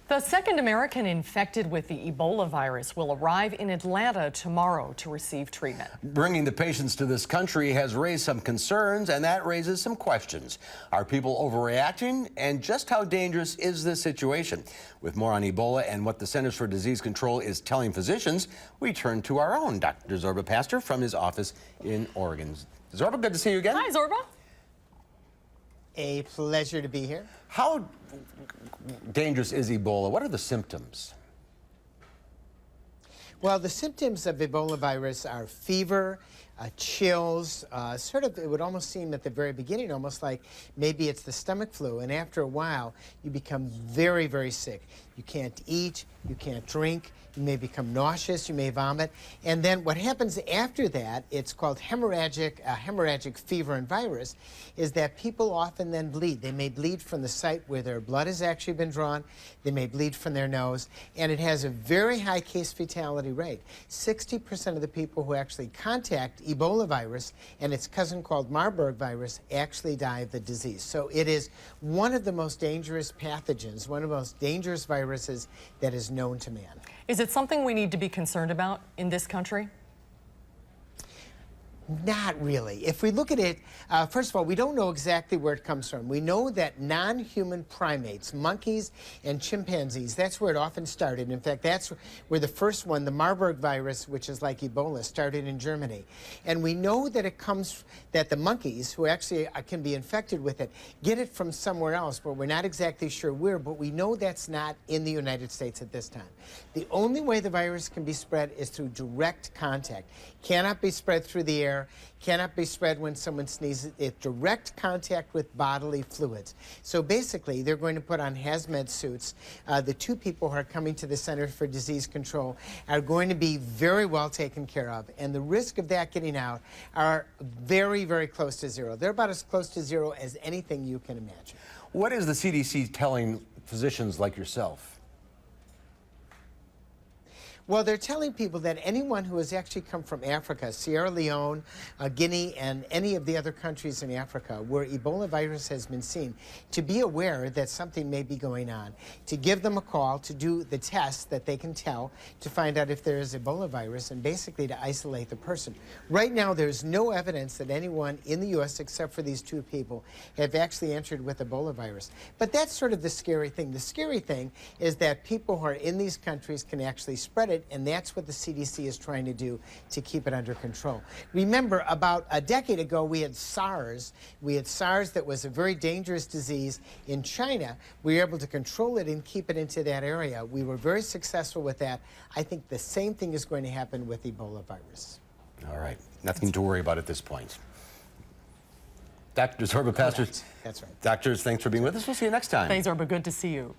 The second American infected with the Ebola virus will arrive in Atlanta tomorrow to receive treatment. Bringing the patients to this country has raised some concerns, and that raises some questions. Are people overreacting, and just how dangerous is this situation? With more on Ebola and what the Centers for Disease Control is telling physicians, we turn to our own Dr. Zorba Paster from his office in Oregon. Zorba, good to see you again. Hi, Zorba. A pleasure to be here. How dangerous is Ebola? What are the symptoms? Well, the symptoms of Ebola virus are fever, chills, it would almost seem at the very beginning almost like maybe it's the stomach flu, and after a while you become very, very sick. You can't eat, you can't drink, you may become nauseous, you may vomit, and then what happens after that, it's called hemorrhagic fever and virus, is that people often then bleed. They may bleed from the site where their blood has actually been drawn, they may bleed from their nose, and it has a very high case fatality rate. 60% of the people who actually contact Ebola virus and its cousin called Marburg virus actually die of the disease. So it is one of the most dangerous pathogens, one of the most dangerous viruses that is known to man. Is it something we need to be concerned about in this country? Not really. If we look at it, first of all, we don't know exactly where it comes from. We know that non-human primates, monkeys and chimpanzees, that's where it often started. In fact, that's where the first one, the Marburg virus, which is like Ebola, started in Germany. And we know that it comes, that the monkeys, who actually can be infected with it, get it from somewhere else, but we're not exactly sure where, but we know that's not in the United States at this time. The only way the virus can be spread is through direct contact. Cannot be spread through the air, cannot be spread when someone sneezes. It's direct contact with bodily fluids. So basically, they're going to put on hazmat suits. The two people who are coming to the Center for Disease Control are going to be very well taken care of, and the risk of that getting out are very, very close to zero. They're about as close to zero as anything you can imagine. What is the CDC telling physicians like yourself? Well, they're telling people that anyone who has actually come from Africa, Sierra Leone, Guinea, and any of the other countries in Africa where Ebola virus has been seen, to be aware that something may be going on, to give them a call, to do the test that they can tell, to find out if there is Ebola virus, and basically to isolate the person. Right now, there's no evidence that anyone in the U.S., except for these two people, have actually entered with Ebola virus. But that's sort of the scary thing. The scary thing is that people who are in these countries can actually spread it, and that's what the CDC is trying to do to keep it under control. Remember, about a decade ago, we had SARS. We had SARS that was a very dangerous disease in China. We were able to control it and keep it into that area. We were very successful with that. I think the same thing is going to happen with Ebola virus. All right. Nothing to worry about at this point. Dr. Zorba Paster. That's right. Doctors, thanks for being with us. We'll see you next time. Thanks, Zorba. Good to see you.